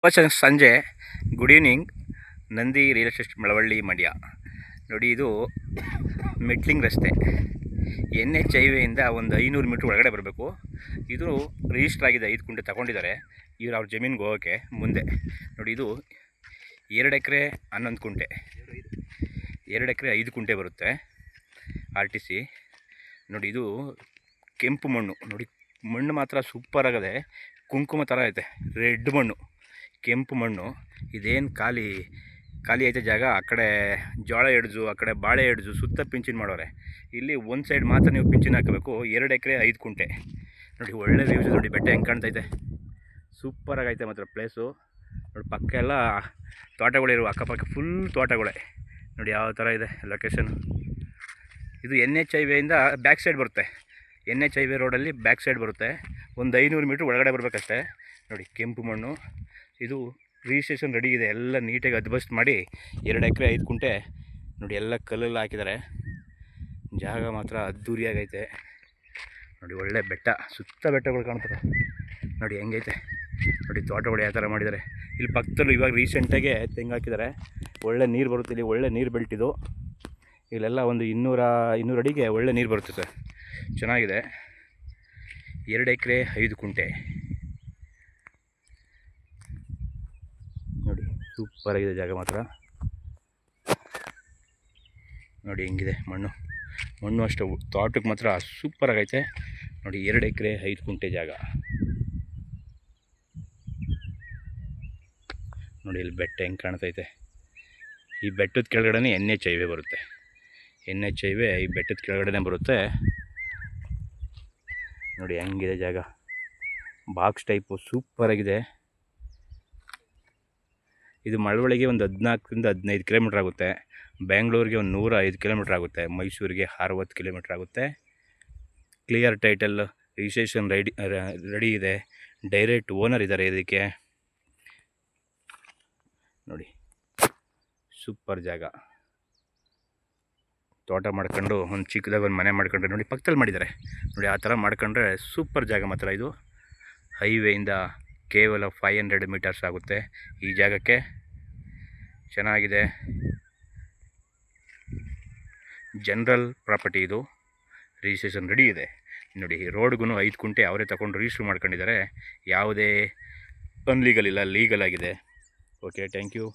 ಸಂಜೆ good evening. Nandi real estate Malavalli Mandya ನೋಡಿ. ಇದು ಮೆಟ್ಲಿಂಗ್ ರಸ್ತೆ, NH ಹೈವೇಯಿಂದ ಒಂದು 500 ಮೀಟ್ರ್ ಒಳಗಡೆ ಬರಬೇಕು. ಇದು ರಿಜಿಸ್ಟರ್ ಆಗಿದೆ, 5 ಗುಂಟೆ ತಗೊಂಡಿದ್ದಾರೆ ಇವ್ರು ಅವ್ರ ಜಮೀನಿಗೆ ಹೋಗೋಕ್ಕೆ ಮುಂದೆ. ನೋಡಿ, ಇದು 2 ಎಕರೆ 11 ಗುಂಟೆ, 2 ಎಕರೆ 5 ಗುಂಟೆ ಬರುತ್ತೆ RTC. ನೋಡಿ, ಇದು ಕೆಂಪು ಮಣ್ಣು. ನೋಡಿ, ಮಣ್ಣು ಮಾತ್ರ ಸೂಪರ್ ಆಗದೆ, ಕುಂಕುಮ ಥರ ಐತೆ, ರೆಡ್ ಮಣ್ಣು, ಕೆಂಪು ಮಣ್ಣು. ಇದೇನು ಖಾಲಿ ಐತೆ ಜಾಗ. ಆ ಕಡೆ ಜೋಳ ಎಡ್ಜು, ಆ ಕಡೆ ಬಾಳೆ ಎಡ್ಜು ಸುತ್ತ ಪಿಂಚಿನ್ ಮಾಡೋರೆ. ಇಲ್ಲಿ ಒಂದು ಸೈಡ್ ಮಾತ್ರ ನೀವು ಪಿಂಚಿನ್ ಹಾಕಬೇಕು. 2 ಎಕರೆ 5 ಗುಂಟೆ. ನೋಡಿ, ಒಳ್ಳೆ ವ್ಯೂಸ್. ನೋಡಿ, ಬೆಟ್ಟ ಹೆಂಗೆ ಕಾಣ್ತೈತೆ, ಸೂಪರಾಗೈತೆ ಮಾತ್ರ ಪ್ಲೇಸು. ನೋಡಿ, ಪಕ್ಕ ಎಲ್ಲ ತೋಟಗಳಿರುವ, ಅಕ್ಕಪಕ್ಕ ಫುಲ್ ತೋಟಗಳೇ. ನೋಡಿ ಯಾವ ಥರ ಇದೆ ಲೊಕೇಶನ್. ಇದು NH ಹೈವೇಯಿಂದ ಬ್ಯಾಕ್ ಸೈಡ್ ಬರುತ್ತೆ. NH ಹೈವೇ ರೋಡಲ್ಲಿ ಬ್ಯಾಕ್ ಸೈಡ್ ಬರುತ್ತೆ. ಒಂದು 500 ಮೀಟ್ರ್ ಒಳಗಡೆ ಬರಬೇಕಷ್ಟೇ. ನೋಡಿ, ಕೆಂಪು ಮಣ್ಣು. ಇದು ರಿಜಿಸ್ಟ್ರೇಷನ್ ರೆಡಿ ಇದೆ, ಎಲ್ಲ ನೀಟಾಗಿ ಅದ್ಬಸ್ಟ್ ಮಾಡಿ 2 ಎಕರೆ 5 ಗುಂಟೆ. ನೋಡಿ, ಎಲ್ಲ ಕಲ್ಲೆಲ್ಲ ಹಾಕಿದ್ದಾರೆ. ಜಾಗ ಮಾತ್ರ ಅದ್ದೂರಿಯಾಗೈತೆ. ನೋಡಿ, ಒಳ್ಳೆ ಬೆಟ್ಟ, ಸುತ್ತ ಬೆಟ್ಟಗಳು ಕಾಣ್ತದೆ. ನೋಡಿ ಹೆಂಗೈತೆ. ನೋಡಿ, ತೋಟಗಳು ಯಾವ ಥರ ಮಾಡಿದ್ದಾರೆ. ಇಲ್ಲಿ ಪಕ್ಕದಲ್ಲೂ ಇವಾಗ ರೀಸೆಂಟಾಗೆ ತೆಂಗು ಹಾಕಿದ್ದಾರೆ. ಒಳ್ಳೆ ನೀರು ಬರುತ್ತೆ ಇಲ್ಲಿ, ಒಳ್ಳೆ ನೀರು ಬೆಳ್ಟಿದು. ಇಲ್ಲೆಲ್ಲ ಒಂದು 200 ಅಡಿಗೆ ಒಳ್ಳೆ ನೀರು ಬರುತ್ತೆ ಸರ್, ಚೆನ್ನಾಗಿದೆ. 2 ಎಕರೆ 5 ಗುಂಟೆ. ನೋಡಿ, ಸೂಪರಾಗಿದೆ ಜಾಗ ಮಾತ್ರ. ನೋಡಿ ಹೆಂಗಿದೆ ಮಣ್ಣು ಅಷ್ಟು ತೋಟಕ್ಕೆ ಮಾತ್ರ ಸೂಪರಾಗೈತೆ. ನೋಡಿ, 2 ಎಕರೆ 5 ಗುಂಟೆ ಜಾಗ. ನೋಡಿ, ಇಲ್ಲಿ ಬೆಟ್ಟ ಹೆಂಗೆ ಕಾಣ್ತೈತೆ. ಈ ಬೆಟ್ಟದ ಕೆಳಗಡೆ NH ಹೈವೇ ಬರುತ್ತೆ. NH ಹೈವೇ ಈ ಬೆಟ್ಟದ ಕೆಳಗಡೆ ಬರುತ್ತೆ. ನೋಡಿ ಹೆಂಗಿದೆ ಜಾಗ, ಬಾಕ್ಸ್ ಟೈಪು ಸೂಪರಾಗಿದೆ. ಇದು ಮಳವಳ್ಳಿಗೆ ಒಂದು 14ರಿಂದ 15 ಕಿಲೋಮೀಟ್ರ್ ಆಗುತ್ತೆ. ಬೆಂಗಳೂರಿಗೆ ಒಂದು 105 ಕಿಲೋಮೀಟ್ರ್ ಆಗುತ್ತೆ. ಮೈಸೂರಿಗೆ 60 ಕಿಲೋಮೀಟ್ರ್ ಆಗುತ್ತೆ. ಕ್ಲಿಯರ್ ಟೈಟಲ್, ರಿಜಿಸ್ಟ್ರೇಷನ್ ರೆಡಿ ಇದೆ. ಡೈರೆಕ್ಟ್ ಓನರ್ ಇದ್ದಾರೆ ಇದಕ್ಕೆ. ನೋಡಿ, ಸೂಪರ್ ಜಾಗ. ತೋಟ ಮಾಡ್ಕೊಂಡು ಒಂದು ಚಿಕ್ಕದಾಗ ಒಂದು ಮನೆ ಮಾಡ್ಕೊಂಡ್ರೆ, ನೋಡಿ ಪಕ್ಕದಲ್ಲಿ ಮಾಡಿದ್ದಾರೆ. ನೋಡಿ, ಆ ಥರ ಮಾಡ್ಕೊಂಡ್ರೆ ಸೂಪರ್ ಜಾಗ ಮಾತ್ರ. ಇದು ಹೈವೇಯಿಂದ ಕೇವಲ 500 ಮೀಟರ್ಸ್ ಆಗುತ್ತೆ ಈ ಜಾಗಕ್ಕೆ. ಚೆನ್ನಾಗಿದೆ, ಜನರಲ್ ಪ್ರಾಪರ್ಟಿ. ಇದು ರಿಜಿಸ್ಟ್ರೇಷನ್ ರೆಡಿ ಇದೆ. ನೋಡಿ, ರೋಡ್ಗೂ 5 ಗುಂಟೆ ಅವರೇ ತಗೊಂಡು ರಿಜಿಸ್ಟ್ರ್ ಮಾಡ್ಕೊಂಡಿದ್ದಾರೆ. ಯಾವುದೇ ಅನ್ಲೀಗಲ್ ಇಲ್ಲ, ಲೀಗಲ್ ಆಗಿದೆ. Okay, thank you.